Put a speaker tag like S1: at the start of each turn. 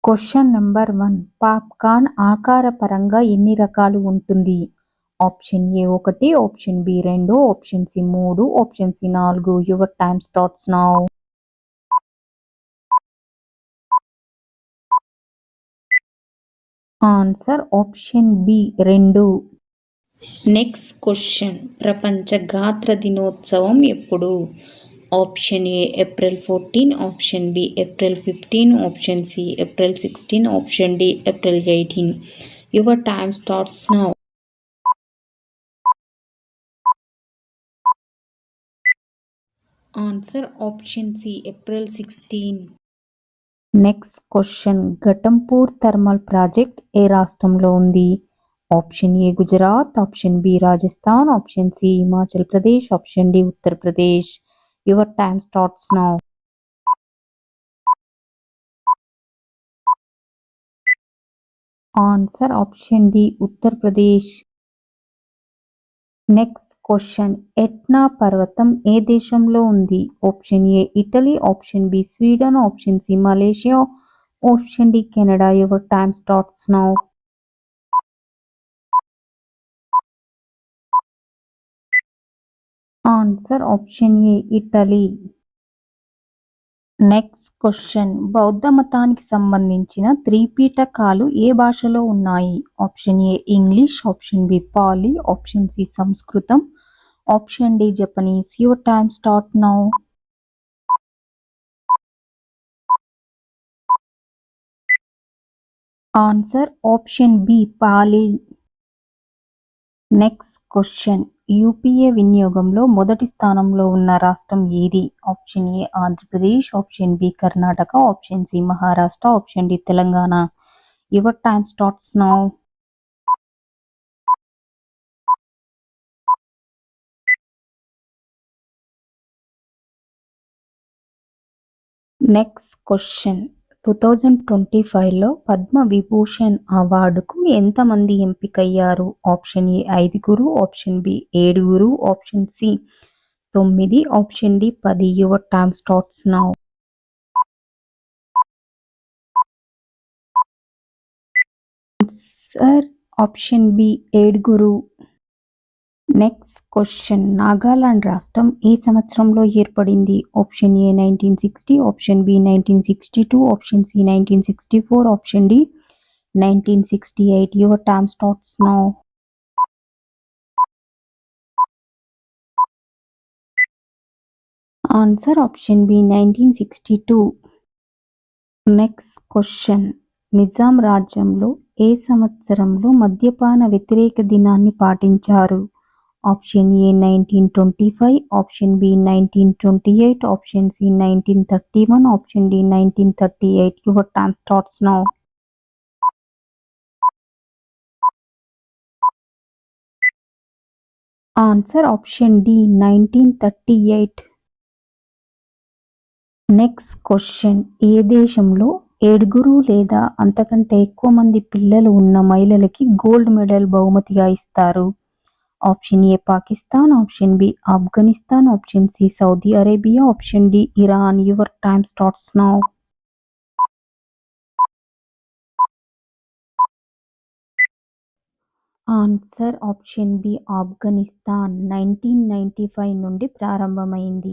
S1: Question number 1. Popcorn ఆకారపరంగా ఎన్ని రకాలు ఉంటుంది? Option A 1, option B 2, option C 3, option C 4. Your time starts now. Answer option B 2. Next question. ప్రపంచ గాత్ర దినోత్సవం ఎప్పుడు? Option A April 14, option B April 15, option C April 16, option D April 18. Your time starts now. Answer option C April 16. Next question. Ghatampur thermal project ఏ రాష్ట్రంలో ఉంది? Option A Gujarat, option B Rajasthan, option C Himachal Pradesh, option D Uttar Pradesh. Your time starts now. Answer option D Uttar Pradesh. Next question. Etna పర్వతం ఏ దేశంలో ఉంది? Option A Italy, option B Sweden, option C Malaysia, option D Canada. Your time starts now. Answer option A Italy. Next question. బౌద్ధ మతానికి సంబంధించిన త్రిపీటకాలు ఏ భాషలో ఉన్నాయి? Option A English, option B Pali, option C సంస్కృతం, option D Japanese. Your time start now. Answer option B poly. Next question. UPI వినియోగంలో మొదటి స్థానంలో ఉన్న రాష్ట్రం ఏది? Option A Andhra Pradesh, option B Karnataka, option C Maharashtra, option D Telangana. Your time starts now. Next question. 2025లో పద్మ విభూషణ్ అవార్డుకు ఎంతమంది ఎంపికయ్యారు? Option A 5, option B 7, option C 9, option D 10. Your time starts now. Answer option B 7. Next question. Nagaland రాష్ట్రం ఏ సంవత్సరంలో ఏర్పడింది? Option A 1960, option B 1962, option C 1964, option D 1968. Your time starts now. Answer option B 1962. Next question. Nizam రాజ్యంలో ఏ సంవత్సరంలో మద్యపాన వ్యతిరేక దినాన్ని పాటించారు? Option A 1925, option B 1928, option C 1931, option D 1938. Your time starts now. Answer option D 1938. Next question. ఏ దేశంలో 7 లేదా అంతకంటే ఎక్కువ మంది పిల్లలు ఉన్న మహిళలకి గోల్డ్ మెడల్ బహుమతిగా ఇస్తారు? Option A Pakistan, option B Afghanistan, option C Saudi Arabia, option D Iran. Your time starts now. Answer option B Afghanistan. 1995 నుండి ప్రారంభమైంది.